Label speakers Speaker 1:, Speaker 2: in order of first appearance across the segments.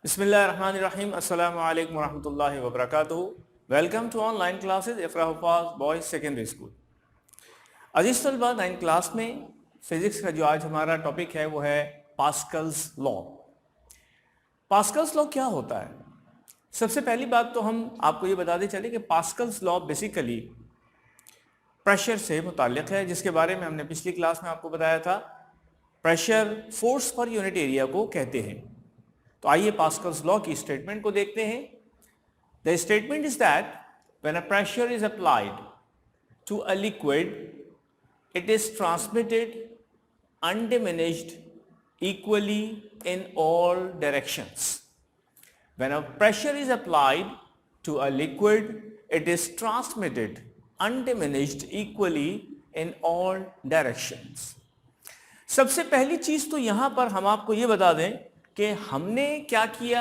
Speaker 1: बिस्मिल्लाहिर्रहमानिर्रहीम अस्सलामु अलैकुम वरहमतुल्लाहि वबरकातुहू। Welcome to online classes Iqra Huffaz boys secondary school. अजीज़ तलबा, 9th क्लास में फ़िज़िक्स का जो आज हमारा टॉपिक है वो है पास्कल्स लॉ। पास्कल्स लॉ क्या होता है? सबसे पहली बात तो हम आपको ये बताते चले कि पास्कल्स लॉ बेसिकली प्रेशर से मुताल्लिक़ है, जिसके बारे में हमने पिछली क्लास में आपको बताया था। Pressure force per unit area को कहते हैं। तो आइए पास्कल्स लॉ की स्टेटमेंट को देखते हैं। The statement is that when a pressure is applied to a liquid it is transmitted undiminished equally in all directions. When a pressure is applied to a liquid, it is transmitted undiminished equally in all directions. सबसे पहली चीज तो यहां पर हम आपको ये बता दें कि हमने क्या किया।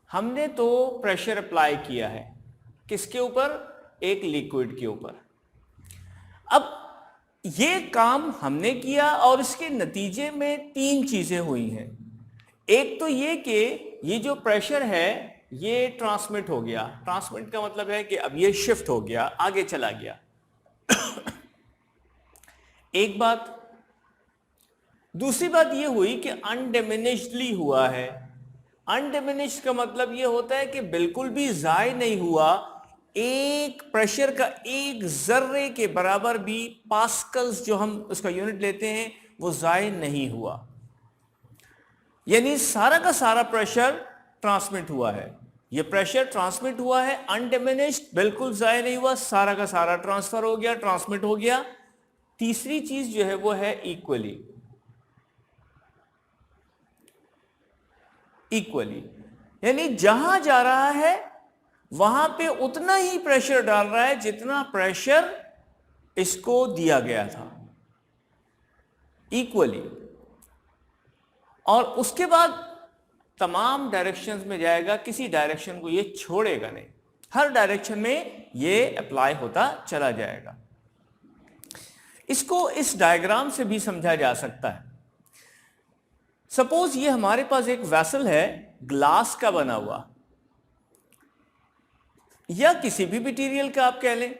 Speaker 1: हमने तो प्रेशर अप्लाई किया है किसके ऊपर? एक लिक्विड के ऊपर। अब ये काम हमने किया और इसके नतीजे में तीन चीजें हुई हैं। एक तो ये कि ये जो प्रेशर है ये ट्रांसमिट हो गया। ट्रांसमिट का मतलब है कि अब ये शिफ्ट हो गया, आगे चला गया। एक बात। दूसरी बात ये हुई कि अनडिमिनिश्डली हुआ है। अनडिमिनिश्ड का मतलब ये होता है कि बिल्कुल भी ज़ाय नहीं हुआ। एक प्रेशर का एक जर्रे के बराबर भी पास्कल्स जो हम उसका यूनिट लेते हैं वो ज़ाय नहीं हुआ। यानी सारा का सारा प्रेशर ट्रांसमिट हुआ है। ये प्रेशर ट्रांसमिट हुआ है अनडिमिनिश्ड, बिल्कुल ज़ाय नहीं हुआ, सारा का सारा ट्रांसफर हो गया, ट्रांसमिट हो गया। तीसरी चीज जो है वो है इक्वली। इक्वली यानी जहां जा रहा है वहां पे उतना ही प्रेशर डाल रहा है जितना प्रेशर इसको दिया गया था, इक्वली। और उसके बाद तमाम डायरेक्शंस में जाएगा, किसी डायरेक्शन को ये छोड़ेगा नहीं, हर डायरेक्शन में ये अप्लाई होता चला जाएगा। इसको इस डायग्राम से भी समझा जा सकता है। सपोज ये हमारे पास एक वेसल है ग्लास का बना हुआ या किसी भी मटेरियल का आप कह लें।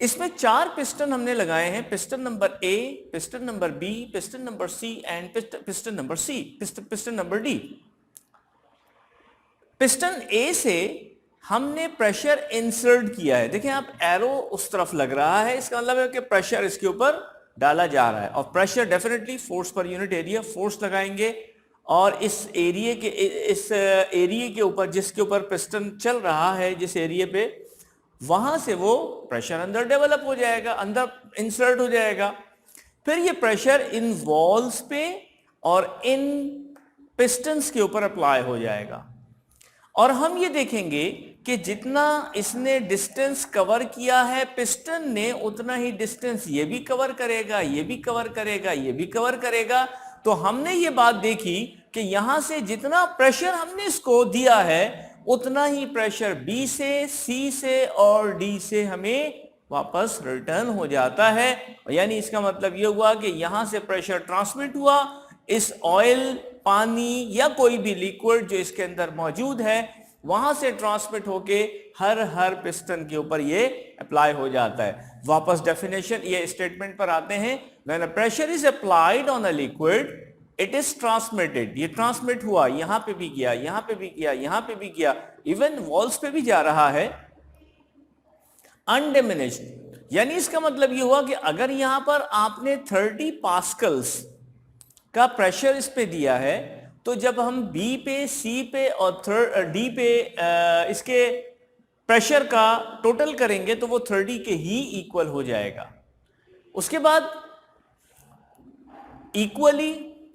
Speaker 1: इसमें 4 पिस्टन हमने लगाए हैं। Piston number A, piston number B, piston number C and piston number C, piston number D. Piston A से हमने प्रेशर इंसर्ट किया है। देखें आप, एरो उस तरफ लग रहा है, इसका मतलब है कि प्रेशर इसके ऊपर डाला जा रहा है। और pressure definitely force per unit area, force लगाएंगे और इस एरिया के ऊपर जिसके ऊपर पिस्टन चल रहा है, जिस एरिया पे, वहां से वो प्रेशर अंदर डेवलप हो जाएगा, अंदर इंसर्ट हो जाएगा। फिर ये प्रेशर इन वॉल्स पे और इन पिस्टन्स के ऊपर अप्लाई हो जाएगा। और हम ये देखेंगे कि जितना इसने डिस्टेंस कवर किया है पिस्टन ने, उतना ही डिस्टेंस ये भी कवर करेगा, ये भी कवर करेगा, ये भी कवर करेगा। तो हमने ये बात देखी कि यहां से जितना प्रेशर हमने इसको दिया है उतना ही प्रेशर बी से, सी से और डी से हमें वापस रिटर्न हो जाता है। यानी इसका मतलब ये हुआ कि यहां से प्रेशर ट्रांसमिट हुआ, इस ऑयल, पानी या कोई भी लिक्विड जो इसके अंदर मौजूद है वहां से ट्रांसमिट होके हर पिस्टन के ऊपर ये अप्लाई हो जाता है। वापस डेफिनेशन, ये स्टेटमेंट पर आते हैं। When a pressure is applied on a liquid it is transmitted. ये ट्रांसमिट हुआ, यहां पे भी किया, यहां पे भी किया, यहां पे भी किया, इवन वॉल्स पे भी जा रहा है, अनडिमिनिश्ड। यानी इसका मतलब ये हुआ कि अगर यहां पर आपने 30 पास्कल्स का प्रेशर इस पे दिया है तो जब हम बी पे, सी पे और डी पे इसके प्रेशर का टोटल करेंगे तो वो 30 के ही इक्वल हो जाएगा। उसके बाद इक्वली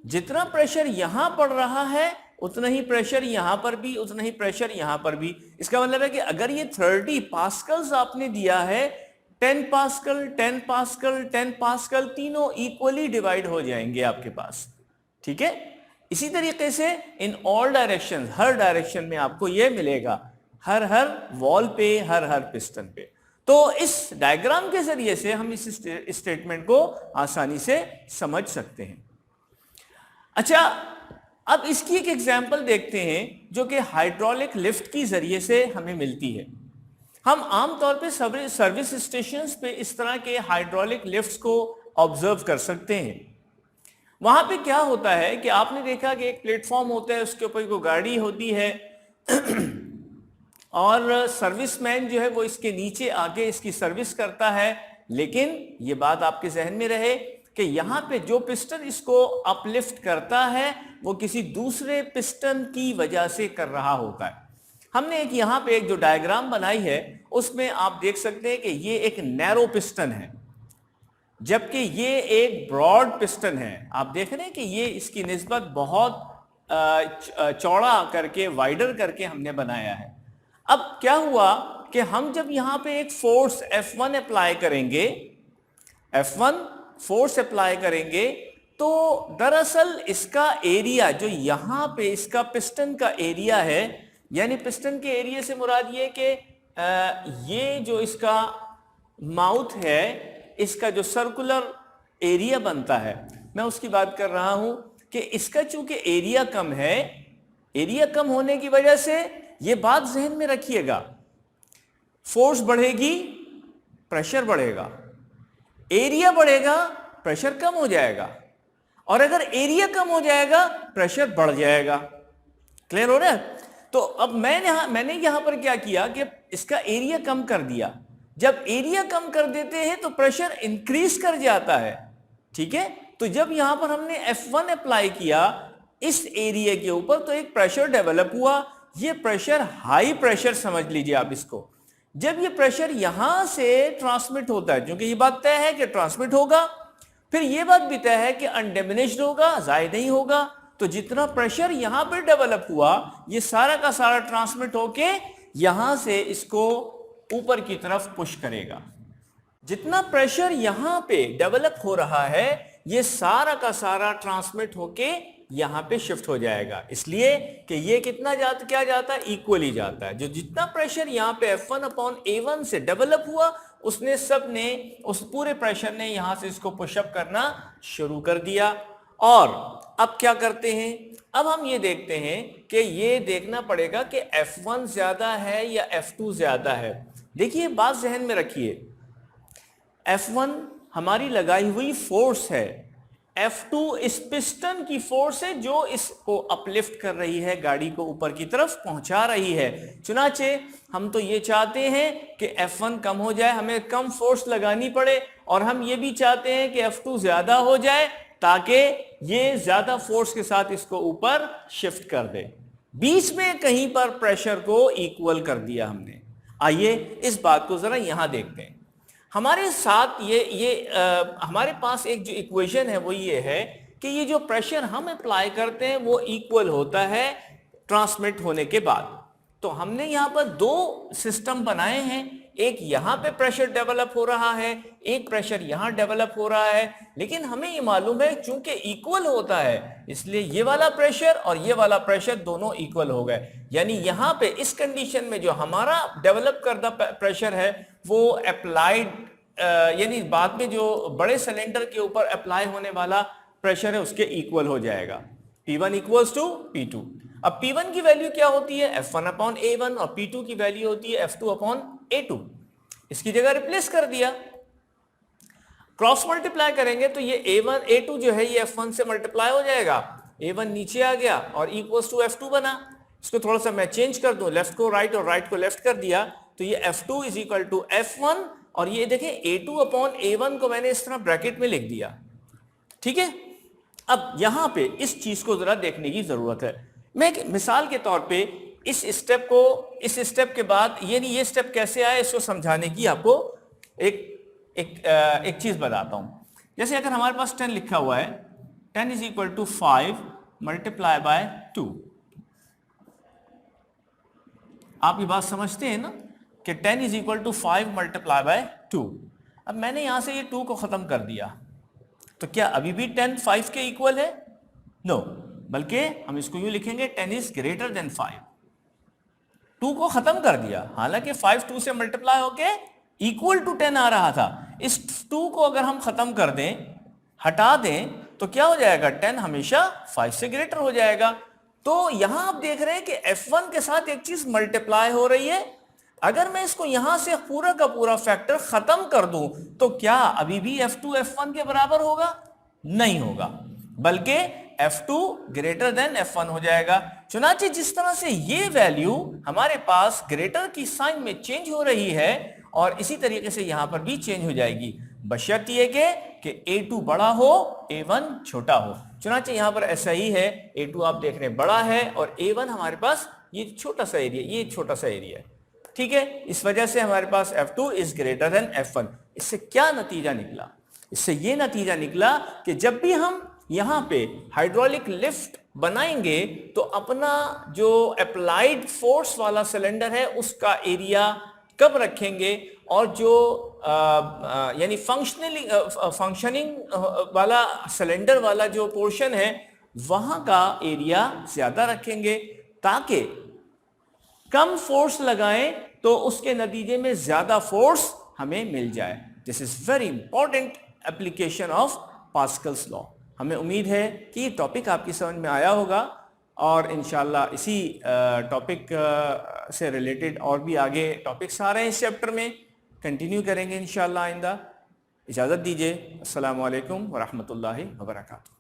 Speaker 1: जितना प्रेशर यहां पड़ रहा है उतना ही प्रेशर यहां पर भी, उतना ही प्रेशर यहां पर भी। इसका मतलब है कि अगर ये 30 पास्कल्स आपने दिया है, 10 पास्कल, 10 पास्कल, 10 पास्कल, तीनों इक्वली डिवाइड हो जाएंगे आपके पास। ठीक है? इसी तरीके से in all direction, her direction में आपको यह मिलेगा, हर वॉल पे, हर पिस्टन पे। तो इस डायग्राम के जरिए से हम इस स्टेटमेंट को आसानी से समझ सकते हैं। अच्छा, अब इसकी एक एग्जाम्पल देखते हैं जो कि हाइड्रोलिक लिफ्ट की जरिए से हमें मिलती है। हम आमतौर पे सर्विस स्टेशंस पे इस तरह के हाइड्रोलिक लिफ्ट्स को ऑब्जर्व कर सकते हैं। वहां पे क्या होता है कि आपने देखा कि एक प्लेटफॉर्म होता है, उसके ऊपर कोई गाड़ी होती है और सर्विसमैन जो है वो इसके नीचे आके इसकी सर्विस करता है। लेकिन ये बात आपके जहन में रहे कि यहाँ पे जो पिस्टन इसको अपलिफ्ट करता है वो किसी दूसरे पिस्टन की वजह से कर रहा होता है। हमने एक यहाँ पे एक जो डायग्राम बनाई है उसमें आप देख सकते हैं कि ये एक नैरो पिस्टन है, जबकि ये एक ब्रॉड पिस्टन है। आप देख रहे हैं कि ये इसकी निस्बत बहुत चौड़ा करके, वाइडर करके हमने बनाया है। अब क्या हुआ कि हम जब यहाँ पे एक फोर्स F1 अप्लाई करेंगे, F1 फोर्स अप्लाई करेंगे, तो दरअसल इसका एरिया जो यहाँ पे इसका पिस्टन का एरिया है, यानी पिस्टन के एरिया से मुराद ये कि ये जो इसका माउथ है, इसका जो सर्कुलर एरिया बनता है, मैं उसकी बात कर रहा हूं कि इसका चूंकि एरिया कम है, एरिया कम होने की वजह से ये बात जहन में रखिएगा, फोर्स बढ़ेगी, प्रेशर बढ़ेगा, एरिया बढ़ेगा, प्रेशर कम हो जाएगा, और अगर एरिया कम हो जाएगा प्रेशर बढ़ जाएगा। क्लियर हो रहा है? तो अब मैंने यहां पर क्या किया कि इसका एरिया कम कर दिया। जब एरिया कम कर देते हैं तो प्रेशर इंक्रीज कर जाता है। ठीक है, तो जब यहां पर हमने F1 अप्लाई किया इस एरिया के ऊपर तो एक प्रेशर डेवलप हुआ। ये प्रेशर हाई प्रेशर समझ लीजिए आप इसको। जब ये प्रेशर यहां से ट्रांसमिट होता है, क्योंकि ये बात तय है कि ट्रांसमिट होगा, फिर ये बात भी तय है कि अनडिमिनिश्ड होगा, जायद नहीं होगा। तो जितना प्रेशर यहां पर डेवलप हुआ ये सारा का सारा ट्रांसमिट होके यहां से इसको ऊपर की तरफ पुश करेगा। जितना प्रेशर यहां पे डेवलप हो रहा है ये सारा का सारा ट्रांसमिट होके यहां पे शिफ्ट हो जाएगा, इसलिए कि ये कितना क्या जाता है, इक्वली जाता है। जो जितना प्रेशर यहां पे F1/A1 से डेवलप हुआ उस पूरे प्रेशर ने यहां से इसको पुशअप करना शुरू कर दिया। और अब क्या करते हैं, अब हम ये देखते हैं कि ये देखना पड़ेगा कि F1 ज्यादा है या F2 ज्यादा है। देखिए बात जहन में रखिए, F1 हमारी लगाई हुई फोर्स है, F2 इस पिस्टन की फोर्स है जो इसको अपलिफ्ट कर रही है, गाड़ी को ऊपर की तरफ पहुंचा रही है। चुनाचे हम तो ये चाहते हैं कि F1 कम हो जाए, हमें कम फोर्स लगानी पड़े, और हम ये भी चाहते हैं कि F2 ज्यादा हो जाए ताकि ये ज्यादा फोर्स के साथ इसको ऊपर शिफ्ट कर दे। बीच में कहीं पर प्रेशर को इक्वल कर दिया हमने। आइए इस बात को जरा यहां देखते हैं। हमारे साथ हमारे पास एक जो इक्वेशन है वो ये है कि ये जो प्रेशर हम अप्लाई करते हैं वो इक्वल होता है ट्रांसमिट होने के बाद। तो हमने यहाँ पर दो सिस्टम बनाए हैं, एक यहाँ पे प्रेशर डेवलप हो रहा है, एक प्रेशर यहाँ डेवलप हो रहा है। लेकिन हमें ये मालूम है चूंकि इक्वल होता है इसलिए ये वाला प्रेशर और ये वाला प्रेशर दोनों इक्वल हो गए। यानी यहाँ पे इस कंडीशन में जो हमारा डेवलप करदा प्रेशर है वो अप्लाइड यानी बाद में जो बड़े सिलेंडर के ऊपर अप्लाई होने वाला प्रेशर है उसके इक्वल हो जाएगा। P1 equals to P2। अब P1 की वैल्यू क्या होती है, F1/A1, और P2 की वैल्यू होती है F2/A2। इसकी जगह रिप्लेस कर दिया, क्रॉस मल्टीप्लाई करेंगे तो ये A2 जो है ये F1 से मल्टीप्लाई हो जाएगा, A1 नीचे आ गया और इक्वल्स टू F2 बना। इसको थोड़ा सा मैं चेंज कर दूं, लेफ्ट को राइट और राइट को लेफ्ट कर दिया तो ये F2 is equal to F1, और ये देखें A2/A1 को मैंने इस तरह ब्रैकेट में लिख दिया। ठीक है, अब यहां पे इस चीज को जरा देखने की जरूरत है। मैं एक मिसाल के तौर पे इस स्टेप के बाद ये स्टेप कैसे आए इसको समझाने की आपको एक चीज बताता हूं। जैसे अगर हमारे पास 10 लिखा हुआ है, 10 is equal to 5 multiply by 2। आप ये बात समझते हैं ना कि 10 is equal to 5 multiply by 2। अब मैंने यहां से ये 2 को खत्म कर दिया तो क्या अभी भी 10 5 के इक्वल है? नो, बल्कि हम इसको यूं लिखेंगे 10 इज ग्रेटर देन 5। 2 को खत्म कर दिया, हालांकि 5 2 से मल्टीप्लाई होके इक्वल टू 10 आ रहा था। इस 2 को अगर हम खत्म कर दें, हटा दें, तो क्या हो जाएगा, 10 हमेशा 5 से ग्रेटर हो जाएगा। तो यहां आप देख रहे हैं कि F1 के साथ एक चीज मल्टीप्लाई हो रही है। अगर मैं इसको यहां से पूरा का पूरा फैक्टर खत्म कर दूं तो क्या अभी भी F2 F1 के बराबर होगा? नहीं होगा, बल्कि F2 ग्रेटर देन F1 हो जाएगा। चुनांचे जिस तरह से ये वैल्यू हमारे पास ग्रेटर की साइन में चेंज हो रही है और इसी तरीके से यहां पर भी चेंज हो जाएगी, बशर्त ये कि A2 बड़ा हो A1 छोटा हो। चुनांचे यहां पर ऐसा ही है, A2 आप देख रहे हैं बड़ा है और A1 हमारे पास ये छोटा सा एरिया, ये छोटा सा एरिया है, ठीक है। इस वजह से हमारे पास F2 is greater than F1। इससे क्या नतीजा निकला? इससे ये नतीजा निकला कि जब भी हम यहां पे हाइड्रोलिक लिफ्ट बनाएंगे तो अपना जो अप्लाइड फोर्स वाला सिलेंडर है उसका एरिया कब रखेंगे और जो यानी फंक्शनिंग वाला सिलेंडर वाला जो पोर्शन है वहां का एरिया ज्यादा रखेंगे, ताकि कम फोर्स लगाएं तो उसके नतीजे में ज्यादा फोर्स हमें मिल जाए। This is very important application of Pascal's law. हमें उम्मीद है कि ये टॉपिक आपकी समझ में आया होगा और इंशाल्लाह इसी टॉपिक से रिलेटेड और भी आगे टॉपिक्स आ रहे हैं इस चैप्टर में, कंटिन्यू करेंगे इंशाल्लाह आइंदा। इजाज़त दीजिए। अस्सलामु अलैकुम व रहमतुल्लाहि व बरकातुहू।